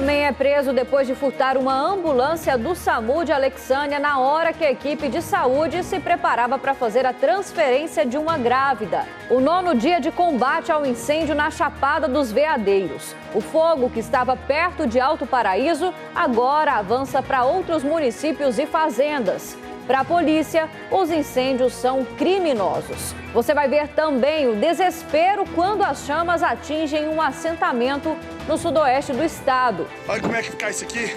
Homem é preso depois de furtar uma ambulância do SAMU de Alexânia na hora que a equipe de saúde se preparava para fazer a transferência de uma grávida. O 9º dia de combate ao incêndio na Chapada dos Veadeiros. O fogo, que estava perto de Alto Paraíso, agora avança para outros municípios e fazendas. Para a polícia, os incêndios são criminosos. Você vai ver também o desespero quando as chamas atingem um assentamento no sudoeste do estado. Olha como é que fica isso aqui.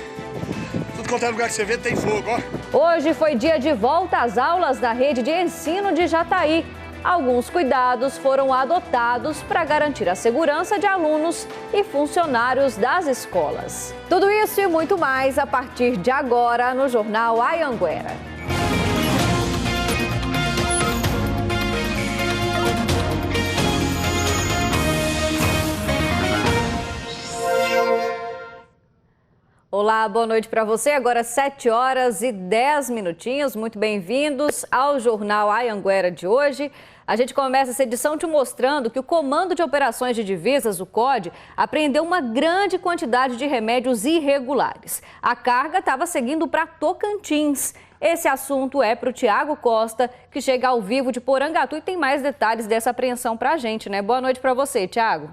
Tudo quanto é lugar que você vê tem fogo, ó. Hoje foi dia de volta às aulas da rede de ensino de Jataí. Alguns cuidados foram adotados para garantir a segurança de alunos e funcionários das escolas. Tudo isso e muito mais a partir de agora no Jornal Anhanguera. Olá, boa noite para você. Agora 7h10. Muito bem-vindos ao Jornal Anhanguera de hoje. A gente começa essa edição te mostrando que o Comando de Operações de Divisas, o COD, apreendeu uma grande quantidade de remédios irregulares. A carga estava seguindo para Tocantins. Esse assunto é para o Tiago Costa, que chega ao vivo de Porangatu e tem mais detalhes dessa apreensão para a gente, né? Boa noite para você, Tiago.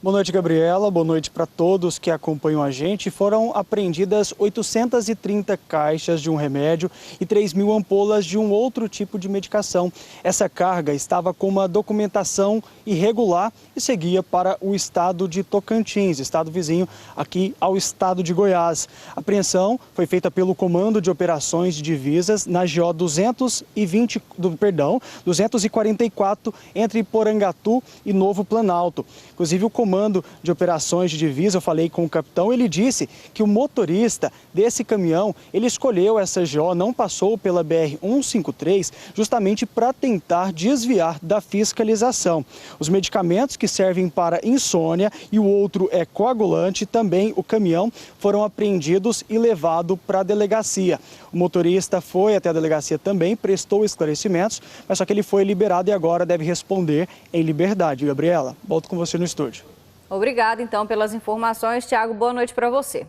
Boa noite, Gabriela. Boa noite para todos que acompanham a gente. Foram apreendidas 830 caixas de um remédio e 3.000 ampolas de um outro tipo de medicação. Essa carga estava com uma documentação irregular e seguia para o estado de Tocantins, estado vizinho aqui ao estado de Goiás. A apreensão foi feita pelo Comando de Operações de Divisas na GO 244 entre Porangatu e Novo Planalto. Inclusive, o Comando de Operações de Divisa, eu falei com o capitão, ele disse que o motorista desse caminhão, ele escolheu essa GO, não passou pela BR-153, justamente para tentar desviar da fiscalização. Os medicamentos que servem para insônia e o outro é coagulante, também o caminhão, foram apreendidos e levado para a delegacia. O motorista foi até a delegacia também, prestou esclarecimentos, mas só que ele foi liberado e agora deve responder em liberdade. Gabriela, volto com você no estúdio. Obrigada, então, pelas informações. Tiago, boa noite para você.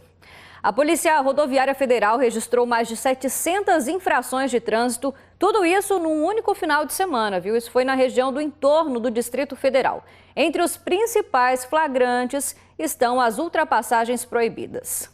A Polícia Rodoviária Federal registrou mais de 700 infrações de trânsito, tudo isso num único final de semana, viu? Isso foi na região do entorno do Distrito Federal. Entre os principais flagrantes estão as ultrapassagens proibidas.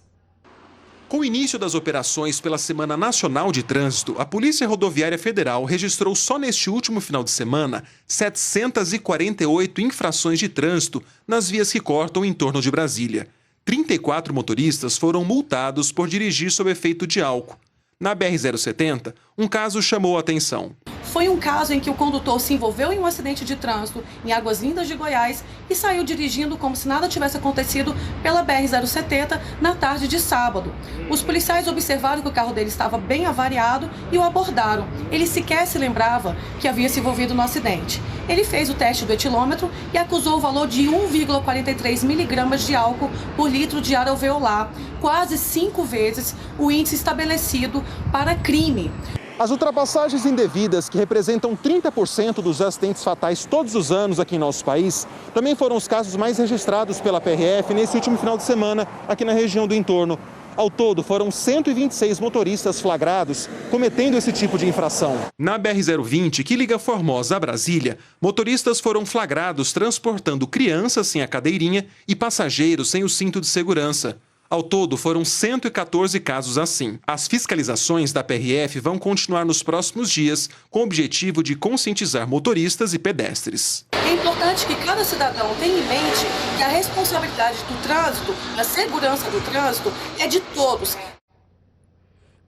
Com o início das operações pela Semana Nacional de Trânsito, a Polícia Rodoviária Federal registrou só neste último final de semana 748 infrações de trânsito nas vias que cortam o entorno de Brasília. 34 motoristas foram multados por dirigir sob efeito de álcool. Na BR-070, um caso chamou a atenção. Foi um caso em que o condutor se envolveu em um acidente de trânsito em Águas Lindas de Goiás e saiu dirigindo como se nada tivesse acontecido pela BR-070 na tarde de sábado. Os policiais observaram que o carro dele estava bem avariado e o abordaram. Ele sequer se lembrava que havia se envolvido no acidente. Ele fez o teste do etilômetro e acusou o valor de 1,43 miligramas de álcool por litro de ar alveolar, quase 5 vezes o índice estabelecido para crime. As ultrapassagens indevidas, que representam 30% dos acidentes fatais todos os anos aqui em nosso país, também foram os casos mais registrados pela PRF nesse último final de semana aqui na região do entorno. Ao todo, foram 126 motoristas flagrados cometendo esse tipo de infração. Na BR-020, que liga Formosa a Brasília, motoristas foram flagrados transportando crianças sem a cadeirinha e passageiros sem o cinto de segurança. Ao todo, foram 114 casos assim. As fiscalizações da PRF vão continuar nos próximos dias, com o objetivo de conscientizar motoristas e pedestres. É importante que cada cidadão tenha em mente que a responsabilidade do trânsito, a segurança do trânsito, é de todos.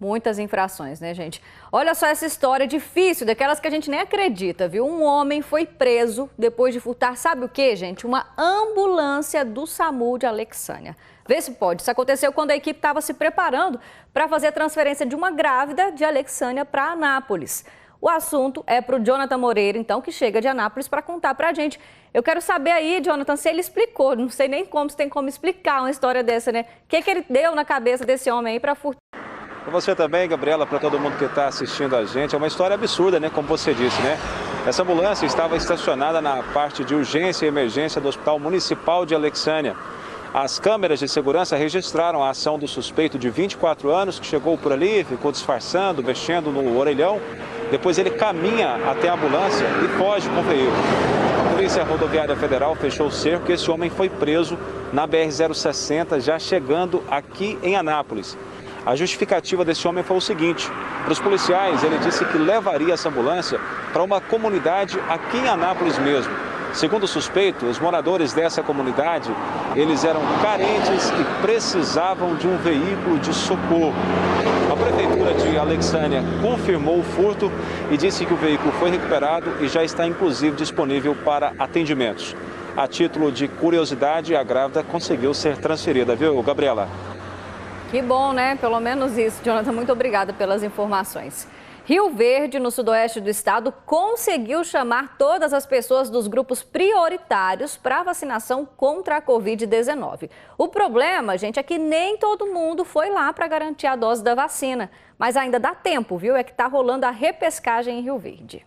Muitas infrações, né, gente? Olha só essa história difícil, daquelas que a gente nem acredita, viu? Um homem foi preso depois de furtar, sabe o quê, gente? Uma ambulância do SAMU de Alexânia. Vê se pode. Isso aconteceu quando a equipe estava se preparando para fazer a transferência de uma grávida de Alexânia para Anápolis. O assunto é para o Jonathan Moreira, então, que chega de Anápolis para contar para a gente. Eu quero saber aí, Jonathan, se ele explicou, não sei nem como, se tem como explicar uma história dessa, né? O que ele deu na cabeça desse homem aí para furtar? Para você também, Gabriela, para todo mundo que está assistindo a gente, é uma história absurda, né? Como você disse, né? Essa ambulância estava estacionada na parte de urgência e emergência do Hospital Municipal de Alexânia. As câmeras de segurança registraram a ação do suspeito de 24 anos que chegou por ali, ficou disfarçando, mexendo no orelhão. Depois ele caminha até a ambulância e foge com o veículo. A Polícia Rodoviária Federal fechou o cerco e esse homem foi preso na BR-060, já chegando aqui em Anápolis. A justificativa desse homem foi o seguinte: para os policiais, ele disse que levaria essa ambulância para uma comunidade aqui em Anápolis mesmo. Segundo o suspeito, os moradores dessa comunidade, eles eram carentes e precisavam de um veículo de socorro. A Prefeitura de Alexânia confirmou o furto e disse que o veículo foi recuperado e já está inclusive disponível para atendimentos. A título de curiosidade, a grávida conseguiu ser transferida, viu, Gabriela? Que bom, né? Pelo menos isso. Jonathan, muito obrigada pelas informações. Rio Verde, no sudoeste do estado, conseguiu chamar todas as pessoas dos grupos prioritários para a vacinação contra a Covid-19. O problema, gente, é que nem todo mundo foi lá para garantir a dose da vacina. Mas ainda dá tempo, viu? É que está rolando a repescagem em Rio Verde.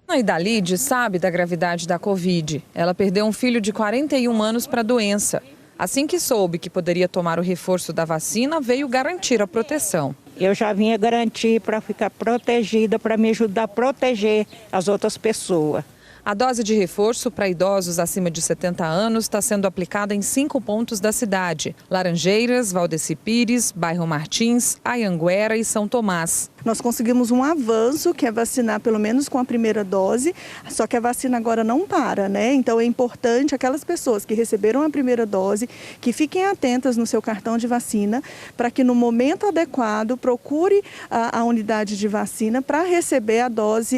A Idalide sabe da gravidade da Covid. Ela perdeu um filho de 41 anos para a doença. Assim que soube que poderia tomar o reforço da vacina, veio garantir a proteção. Eu já vinha garantir para ficar protegida, para me ajudar a proteger as outras pessoas. A dose de reforço para idosos acima de 70 anos está sendo aplicada em 5 pontos da cidade: Laranjeiras, Valdeci Pires, Bairro Martins, Anhanguera e São Tomás. Nós conseguimos um avanço, que é vacinar pelo menos com a primeira dose, só que a vacina agora não para, né? Então é importante aquelas pessoas que receberam a primeira dose, que fiquem atentas no seu cartão de vacina, para que no momento adequado procure a unidade de vacina para receber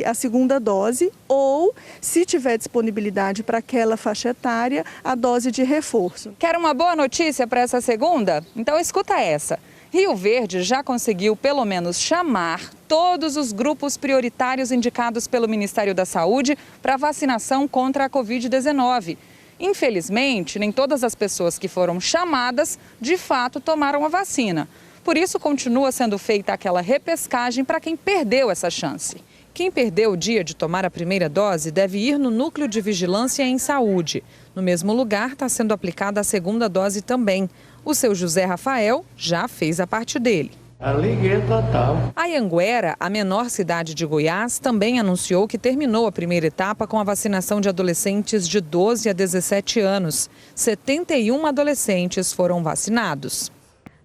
a segunda dose, ou, se tiver disponibilidade para aquela faixa etária, a dose de reforço. Quer uma boa notícia para essa segunda? Então escuta essa. Rio Verde já conseguiu pelo menos chamar todos os grupos prioritários indicados pelo Ministério da Saúde para vacinação contra a Covid-19. Infelizmente, nem todas as pessoas que foram chamadas, de fato, tomaram a vacina. Por isso, continua sendo feita aquela repescagem para quem perdeu essa chance. Quem perdeu o dia de tomar a primeira dose deve ir no Núcleo de Vigilância em Saúde. No mesmo lugar está sendo aplicada a segunda dose também. O seu José Rafael já fez a parte dele. Aliguei total. A Anhanguera, a menor cidade de Goiás, também anunciou que terminou a primeira etapa com a vacinação de adolescentes de 12 a 17 anos. 71 adolescentes foram vacinados.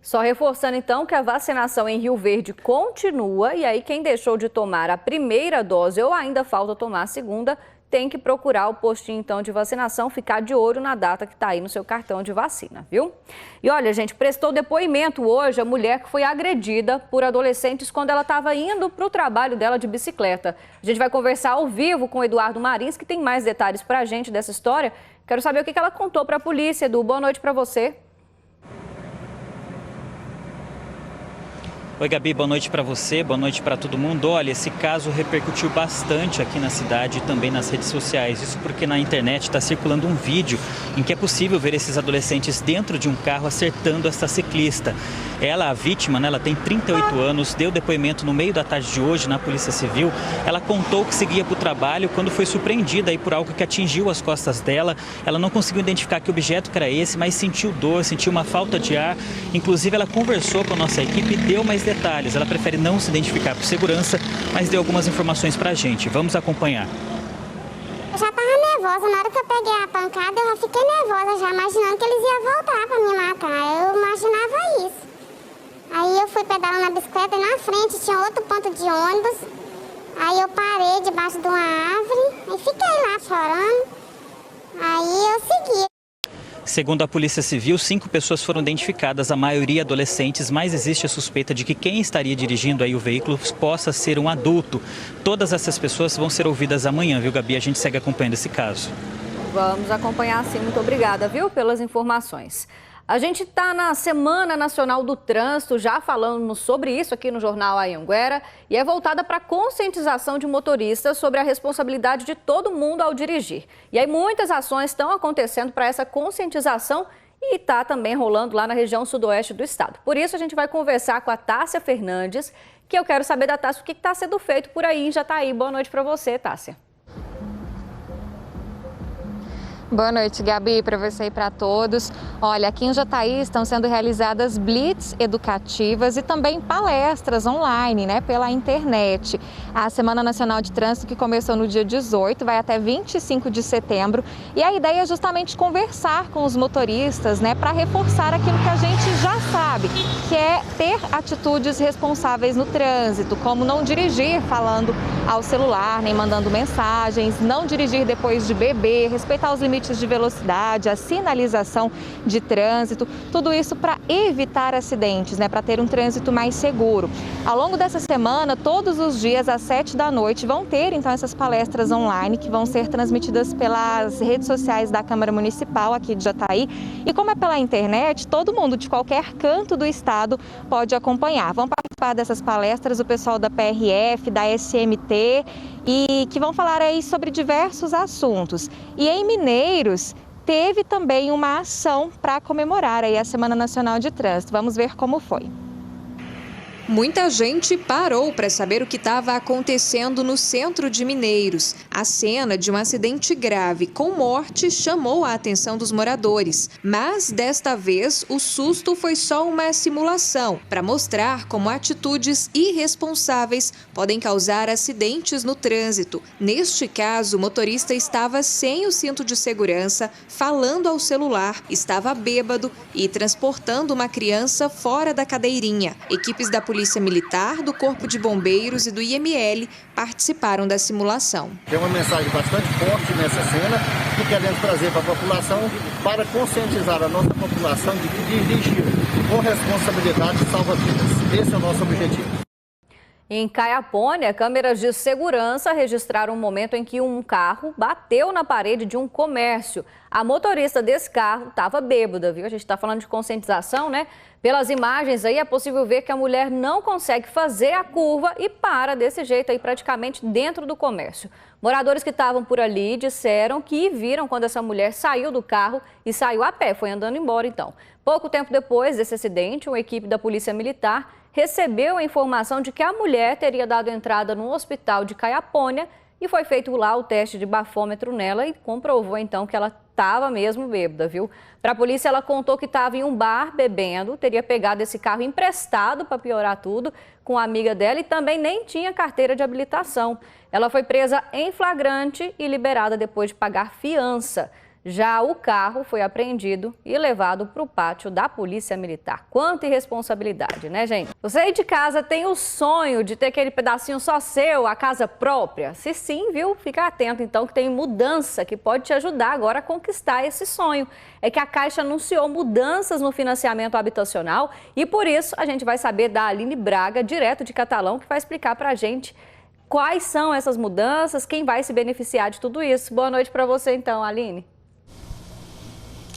Só reforçando então que a vacinação em Rio Verde continua, e aí quem deixou de tomar a primeira dose ou ainda falta tomar a segunda, tem que procurar o postinho então de vacinação, ficar de olho na data que está aí no seu cartão de vacina, viu? E olha, gente, prestou depoimento hoje a mulher que foi agredida por adolescentes quando ela estava indo para o trabalho dela de bicicleta. A gente vai conversar ao vivo com o Eduardo Marins, que tem mais detalhes para a gente dessa história. Quero saber o que ela contou para a polícia. Edu, boa noite para você. Oi, Gabi, boa noite para você, boa noite para todo mundo. Olha, esse caso repercutiu bastante aqui na cidade e também nas redes sociais. Isso porque na internet está circulando um vídeo em que é possível ver esses adolescentes dentro de um carro acertando essa ciclista. Ela, a vítima, ela tem 38 anos, deu depoimento no meio da tarde de hoje na Polícia Civil. Ela contou que seguia para o trabalho quando foi surpreendida aí por algo que atingiu as costas dela. Ela não conseguiu identificar que objeto que era esse, mas sentiu dor, sentiu uma falta de ar. Inclusive, ela conversou com a nossa equipe e deu mais detalhes. Ela prefere não se identificar por segurança, mas deu algumas informações pra gente. Vamos acompanhar. Eu já tava nervosa, na hora que eu peguei a pancada, eu já fiquei nervosa, já imaginando que eles iam voltar pra me matar. Eu imaginava isso. Aí eu fui pedalar na bicicleta e na frente tinha outro ponto de ônibus. Aí eu parei debaixo de uma árvore e fiquei lá chorando. Aí eu segui. Segundo a Polícia Civil, 5 pessoas foram identificadas, a maioria adolescentes, mas existe a suspeita de que quem estaria dirigindo aí o veículo possa ser um adulto. Todas essas pessoas vão ser ouvidas amanhã, viu, Gabi? A gente segue acompanhando esse caso. Vamos acompanhar sim. Muito obrigada, viu, pelas informações. A gente está na Semana Nacional do Trânsito, já falamos sobre isso aqui no Jornal Anhanguera, e é voltada para a conscientização de motoristas sobre a responsabilidade de todo mundo ao dirigir. E aí muitas ações estão acontecendo para essa conscientização e está também rolando lá na região sudoeste do estado. Por isso a gente vai conversar com a Tássia Fernandes, que eu quero saber da Tássia o que está sendo feito por aí. Já está aí. Boa noite para você, Tássia. Boa noite, Gabi, para você e para todos. Olha, aqui em Jataí estão sendo realizadas blitz educativas e também palestras online, pela internet. A Semana Nacional de Trânsito, que começou no dia 18, vai até 25 de setembro. E a ideia é justamente conversar com os motoristas, para reforçar aquilo que a gente já sabe, que é ter atitudes responsáveis no trânsito, como não dirigir falando ao celular, nem mandando mensagens, não dirigir depois de beber, respeitar os limites de velocidade, a sinalização de trânsito, tudo isso para evitar acidentes, para ter um trânsito mais seguro. Ao longo dessa semana, todos os dias às 7 da noite, vão ter então essas palestras online que vão ser transmitidas pelas redes sociais da Câmara Municipal aqui de Jataí. E como é pela internet, todo mundo de qualquer canto do estado pode acompanhar. Vão participar dessas palestras o pessoal da PRF, da SMT, e que vão falar aí sobre diversos assuntos. E em Mineiros teve também uma ação para comemorar aí a Semana Nacional de Trânsito. Vamos ver como foi. Muita gente parou para saber o que estava acontecendo no centro de Mineiros. A cena de um acidente grave com morte chamou a atenção dos moradores. Mas, desta vez, o susto foi só uma simulação para mostrar como atitudes irresponsáveis podem causar acidentes no trânsito. Neste caso, o motorista estava sem o cinto de segurança, falando ao celular, estava bêbado e transportando uma criança fora da cadeirinha. Equipes da Polícia Militar, do Corpo de Bombeiros e do IML participaram da simulação. Tem uma mensagem bastante forte nessa cena que queremos trazer para a população para conscientizar a nossa população de que dirigir com responsabilidade salva vidas. Esse é o nosso objetivo. Em Caiapônia, câmeras de segurança registraram um momento em que um carro bateu na parede de um comércio. A motorista desse carro estava bêbada, viu? A gente está falando de conscientização, Pelas imagens aí é possível ver que a mulher não consegue fazer a curva e para desse jeito aí praticamente dentro do comércio. Moradores que estavam por ali disseram que viram quando essa mulher saiu do carro e saiu a pé, foi andando embora então. Pouco tempo depois desse acidente, uma equipe da Polícia Militar recebeu a informação de que a mulher teria dado entrada no hospital de Caiapônia e foi feito lá o teste de bafômetro nela e comprovou então que ela estava mesmo bêbada, viu? Para a polícia, ela contou que estava em um bar bebendo, teria pegado esse carro emprestado para piorar tudo com a amiga dela e também nem tinha carteira de habilitação. Ela foi presa em flagrante e liberada depois de pagar fiança. Já o carro foi apreendido e levado para o pátio da Polícia Militar. Quanta irresponsabilidade, gente? Você aí de casa tem o sonho de ter aquele pedacinho só seu, a casa própria? Se sim, viu? Fica atento então que tem mudança que pode te ajudar agora a conquistar esse sonho. É que a Caixa anunciou mudanças no financiamento habitacional e por isso a gente vai saber da Aline Braga, direto de Catalão, que vai explicar para a gente quais são essas mudanças, quem vai se beneficiar de tudo isso. Boa noite para você então, Aline.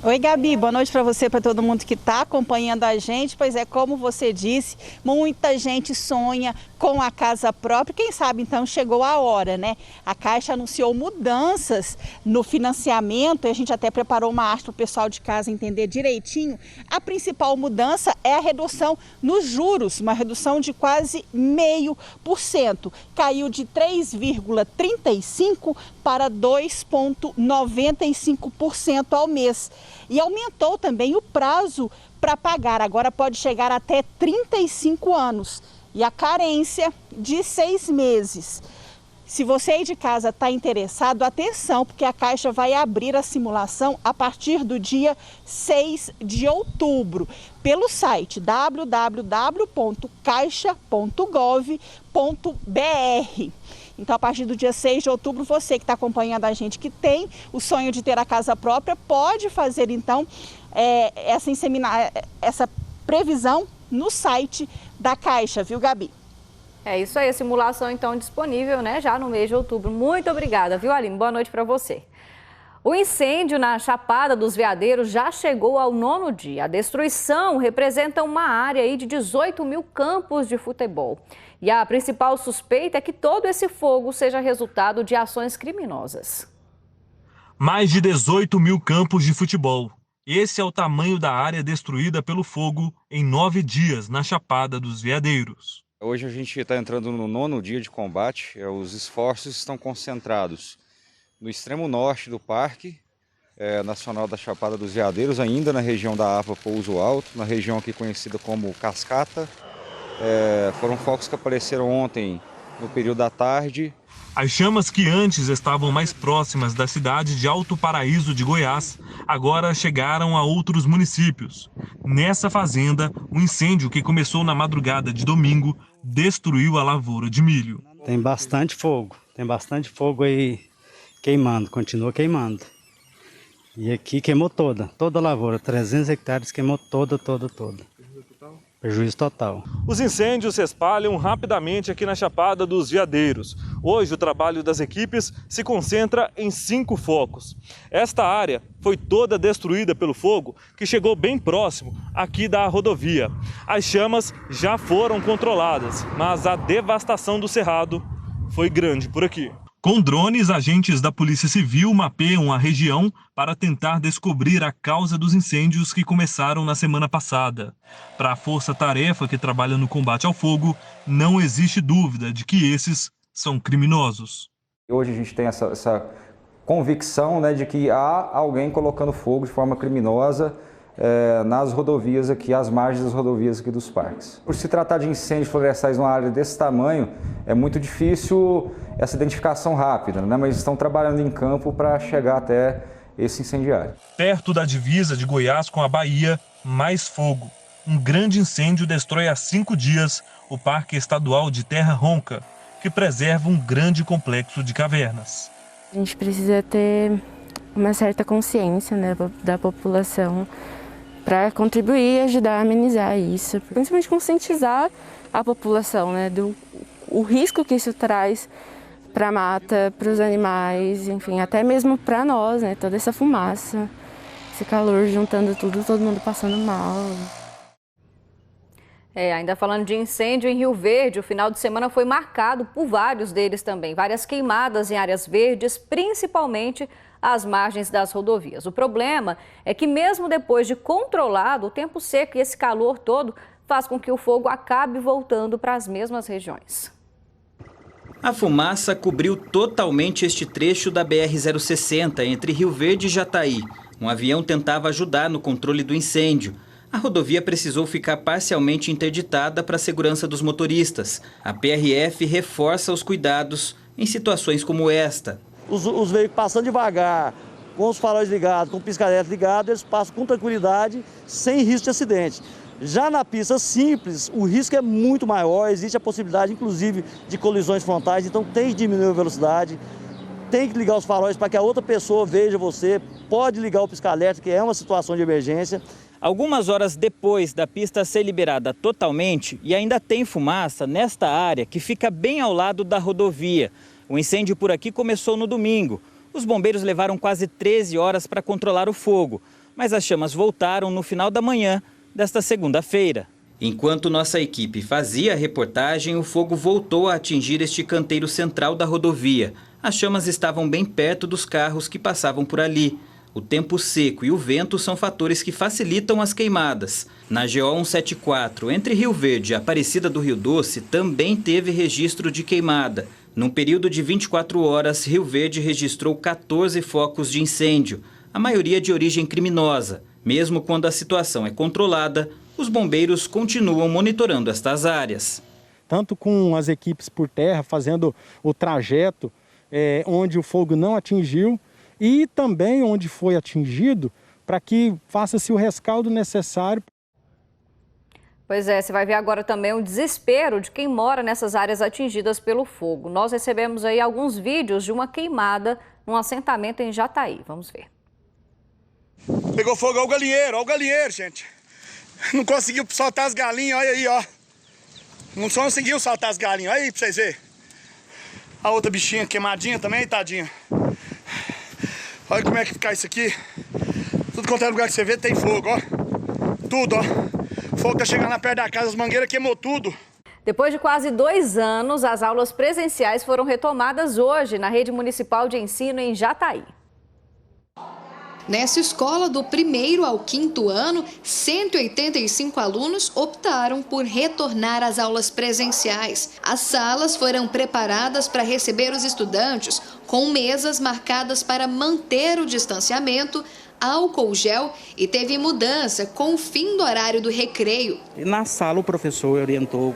Oi, Gabi, boa noite para você, para todo mundo que está acompanhando a gente. Pois é, como você disse, muita gente sonha com a casa própria. Quem sabe, então, chegou a hora, A Caixa anunciou mudanças no financiamento e a gente até preparou uma arte para o pessoal de casa entender direitinho. A principal mudança é a redução nos juros, uma redução de quase 0,5%. Caiu de 3,35% para 2,95% ao mês. E aumentou também o prazo para pagar, agora pode chegar até 35 anos. E a carência de 6 meses. Se você aí de casa está interessado, atenção, porque a Caixa vai abrir a simulação a partir do dia 6 de outubro, pelo site www.caixa.gov.br. Então, a partir do dia 6 de outubro, você que está acompanhando a gente, que tem o sonho de ter a casa própria, pode fazer, então, essa previsão no site da Caixa, viu, Gabi? É isso aí, a simulação, então, disponível, já no mês de outubro. Muito obrigada, viu, Aline? Boa noite para você. O incêndio na Chapada dos Veadeiros já chegou ao 9º dia. A destruição representa uma área aí de 18 mil campos de futebol. E a principal suspeita é que todo esse fogo seja resultado de ações criminosas. Mais de 18 mil campos de futebol. Esse é o tamanho da área destruída pelo fogo em 9 dias na Chapada dos Veadeiros. Hoje a gente está entrando no 9º dia de combate. Os esforços estão concentrados no extremo norte do parque, nacional da Chapada dos Veadeiros, ainda na região da APA Pouso Alto, na região aqui conhecida como Cascata. Foram focos que apareceram ontem no período da tarde. As chamas que antes estavam mais próximas da cidade de Alto Paraíso de Goiás, agora chegaram a outros municípios. Nessa fazenda, o incêndio que começou na madrugada de domingo destruiu a lavoura de milho. Tem bastante fogo aí queimando, continua queimando. E aqui queimou toda a lavoura, 300 hectares queimou toda. Prejuízo total. Os incêndios se espalham rapidamente aqui na Chapada dos Veadeiros. Hoje o trabalho das equipes se concentra em 5 focos. Esta área foi toda destruída pelo fogo, que chegou bem próximo aqui da rodovia. As chamas já foram controladas, mas a devastação do cerrado foi grande por aqui. Com drones, agentes da Polícia Civil mapeiam a região para tentar descobrir a causa dos incêndios que começaram na semana passada. Para a força-tarefa que trabalha no combate ao fogo, não existe dúvida de que esses são criminosos. Hoje a gente tem essa convicção, né, de que há alguém colocando fogo de forma criminosa nas rodovias aqui, às margens das rodovias aqui dos parques. Por se tratar de incêndios florestais numa área desse tamanho, é muito difícil essa identificação rápida, né? Mas estão trabalhando em campo para chegar até esse incendiário. Perto da divisa de Goiás com a Bahia, mais fogo. Um grande incêndio destrói há 5 dias o Parque Estadual de Terra Ronca, que preserva um grande complexo de cavernas. A gente precisa ter uma certa consciência, né, da população para contribuir e ajudar a amenizar isso. Principalmente conscientizar a população, né, o risco que isso traz para a mata, para os animais, enfim, até mesmo para nós, né, toda essa fumaça, esse calor juntando tudo, todo mundo passando mal. Ainda falando de incêndio em Rio Verde, o final de semana foi marcado por vários deles também. Várias queimadas em áreas verdes, principalmente às margens das rodovias. O problema é que mesmo depois de controlado, o tempo seco e esse calor todo faz com que o fogo acabe voltando para as mesmas regiões. A fumaça cobriu totalmente este trecho da BR-060 entre Rio Verde e Jataí. Um avião tentava ajudar no controle do incêndio. A rodovia precisou ficar parcialmente interditada para a segurança dos motoristas. A PRF reforça os cuidados em situações como esta. Os veículos passando devagar, com os faróis ligados, com o pisca-alerta ligado, eles passam com tranquilidade, sem risco de acidente. Já na pista simples, o risco é muito maior, existe a possibilidade, inclusive, de colisões frontais, então tem que diminuir a velocidade, tem que ligar os faróis para que a outra pessoa veja você, pode ligar o pisca-alerta, que é uma situação de emergência. Algumas horas depois da pista ser liberada totalmente, e ainda tem fumaça nesta área que fica bem ao lado da rodovia. O incêndio por aqui começou no domingo. Os bombeiros levaram quase 13 horas para controlar o fogo, mas as chamas voltaram no final da manhã desta segunda-feira. Enquanto nossa equipe fazia a reportagem, o fogo voltou a atingir este canteiro central da rodovia. As chamas estavam bem perto dos carros que passavam por ali. O tempo seco e o vento são fatores que facilitam as queimadas. Na GO 174, entre Rio Verde e Aparecida do Rio Doce, também teve registro de queimada. Num período de 24 horas, Rio Verde registrou 14 focos de incêndio, a maioria de origem criminosa. Mesmo quando a situação é controlada, os bombeiros continuam monitorando estas áreas. Tanto com as equipes por terra, fazendo o trajeto onde o fogo não atingiu, e também onde foi atingido, para que faça-se o rescaldo necessário. Pois é, você vai ver agora também o desespero de quem mora nessas áreas atingidas pelo fogo. Nós recebemos aí alguns vídeos de uma queimada num assentamento em Jataí. Vamos ver. Pegou fogo, olha o galinheiro, gente. Não conseguiu soltar as galinhas, olha aí, ó. Não conseguiu soltar as galinhas, olha aí pra vocês verem. A outra bichinha queimadinha também, tadinha. Olha como é que fica isso aqui. Tudo quanto é lugar que você vê tem fogo, ó. Tudo, ó. O fogo tá chegando perto da casa, as mangueiras queimou tudo. Depois de quase 2 anos, as aulas presenciais foram retomadas hoje na Rede Municipal de Ensino em Jataí. Nessa escola, do 1º ao 5º ano, 185 alunos optaram por retornar às aulas presenciais. As salas foram preparadas para receber os estudantes, com mesas marcadas para manter o distanciamento, álcool gel e teve mudança com o fim do horário do recreio. Na sala, o professor orientou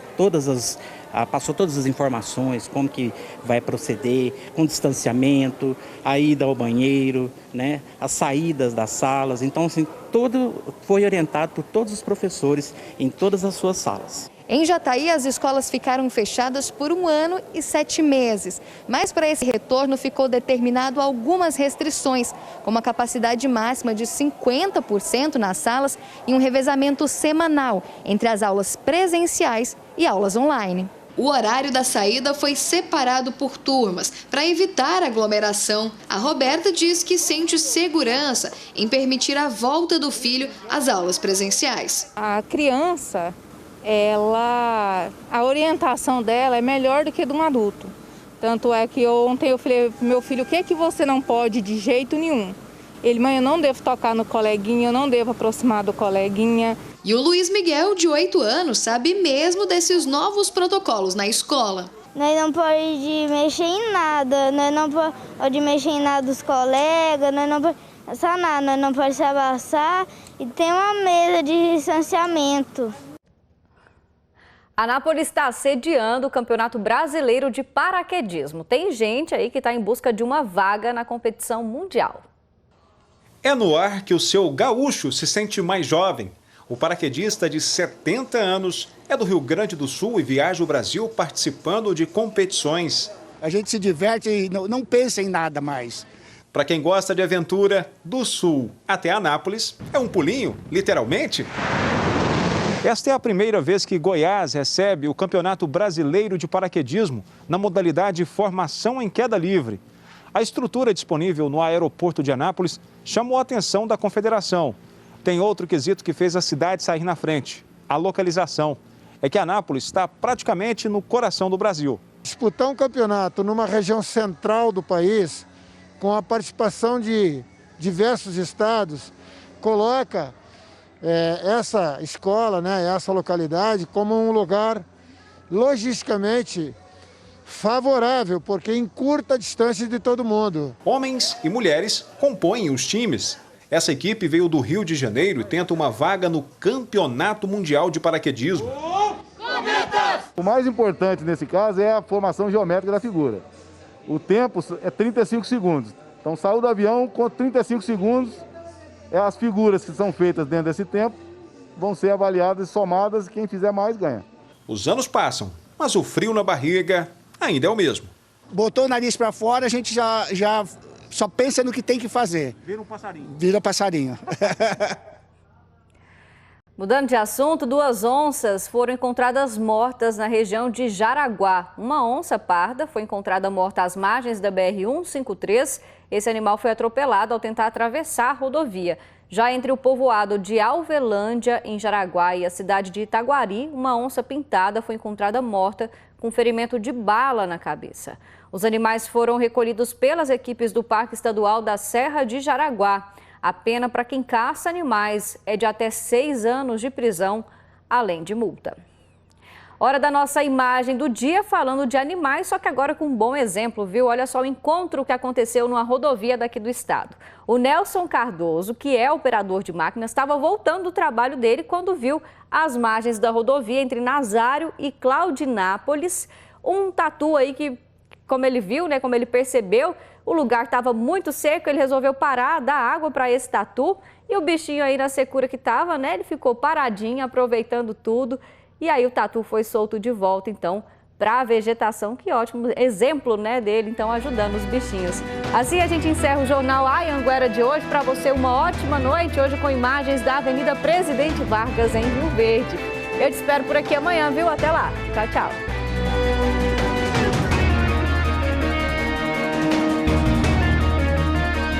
passou todas as informações, como que vai proceder, com distanciamento, a ida ao banheiro, né, as saídas das salas. Então, assim, tudo foi orientado por todos os professores em todas as suas salas. Em Jataí, as escolas ficaram fechadas por 1 ano e 7 meses. Mas para esse retorno ficou determinado algumas restrições, como a capacidade máxima de 50% nas salas e um revezamento semanal entre as aulas presenciais e aulas online. O horário da saída foi separado por turmas, para evitar aglomeração. A Roberta diz que sente segurança em permitir a volta do filho às aulas presenciais. A criança, a orientação dela é melhor do que de um adulto. Tanto é que ontem eu falei pro meu filho, o que é que você não pode de jeito nenhum? Ele, mãe, eu não devo tocar no coleguinha, eu não devo aproximar do coleguinha. E o Luiz Miguel, de 8 anos, sabe mesmo desses novos protocolos na escola. Nós não podemos mexer em nada, nós não podemos mexer em nada dos colegas, nós não podemos passar nada, nós não podemos se abraçar e tem uma mesa de distanciamento. Anápolis está sediando o Campeonato Brasileiro de Paraquedismo. Tem gente aí que está em busca de uma vaga na competição mundial. É no ar que o seu gaúcho se sente mais jovem. O paraquedista de 70 anos é do Rio Grande do Sul e viaja o Brasil participando de competições. A gente se diverte e não pensa em nada mais. Para quem gosta de aventura, do Sul até Anápolis é um pulinho, literalmente. Esta é a primeira vez que Goiás recebe o Campeonato Brasileiro de Paraquedismo na modalidade formação em queda livre. A estrutura disponível no aeroporto de Anápolis chamou a atenção da confederação. Tem outro quesito que fez a cidade sair na frente, a localização. É que Anápolis está praticamente no coração do Brasil. Disputar um campeonato numa região central do país, com a participação de diversos estados, coloca essa escola, essa localidade, como um lugar logisticamente favorável, porque encurta a distância de todo mundo. Homens e mulheres compõem os times. Essa equipe veio do Rio de Janeiro e tenta uma vaga no Campeonato Mundial de Paraquedismo. O mais importante nesse caso é a formação geométrica da figura. O tempo é 35 segundos. Então saiu do avião com 35 segundos. As figuras que são feitas dentro desse tempo vão ser avaliadas e somadas e quem fizer mais ganha. Os anos passam, mas o frio na barriga ainda é o mesmo. Botou o nariz para fora, a gente já só pensa no que tem que fazer. Vira um passarinho. Vira passarinho. Mudando de assunto, 2 onças foram encontradas mortas na região de Jaraguá. Uma onça parda foi encontrada morta às margens da BR-153. Esse animal foi atropelado ao tentar atravessar a rodovia. Já entre o povoado de Alvelândia, em Jaraguá, e a cidade de Itaguari, uma onça pintada foi encontrada morta com ferimento de bala na cabeça. Os animais foram recolhidos pelas equipes do Parque Estadual da Serra de Jaraguá. A pena para quem caça animais é de até 6 anos de prisão, além de multa. Hora da nossa imagem do dia falando de animais, só que agora com um bom exemplo, viu? Olha só o encontro que aconteceu numa rodovia daqui do estado. O Nelson Cardoso, que é operador de máquinas, estava voltando do trabalho dele quando viu às margens da rodovia entre Nazário e Claudinápolis um tatu aí que, como ele viu, como ele percebeu, o lugar estava muito seco, ele resolveu parar, dar água para esse tatu e o bichinho aí na secura que estava, ele ficou paradinho, aproveitando tudo. E aí o tatu foi solto de volta, então, para a vegetação. Que ótimo exemplo, dele, então, ajudando os bichinhos. Assim a gente encerra o Jornal Anhanguera de hoje. Para você, uma ótima noite. Hoje com imagens da Avenida Presidente Vargas, em Rio Verde. Eu te espero por aqui amanhã, viu? Até lá. Tchau, tchau.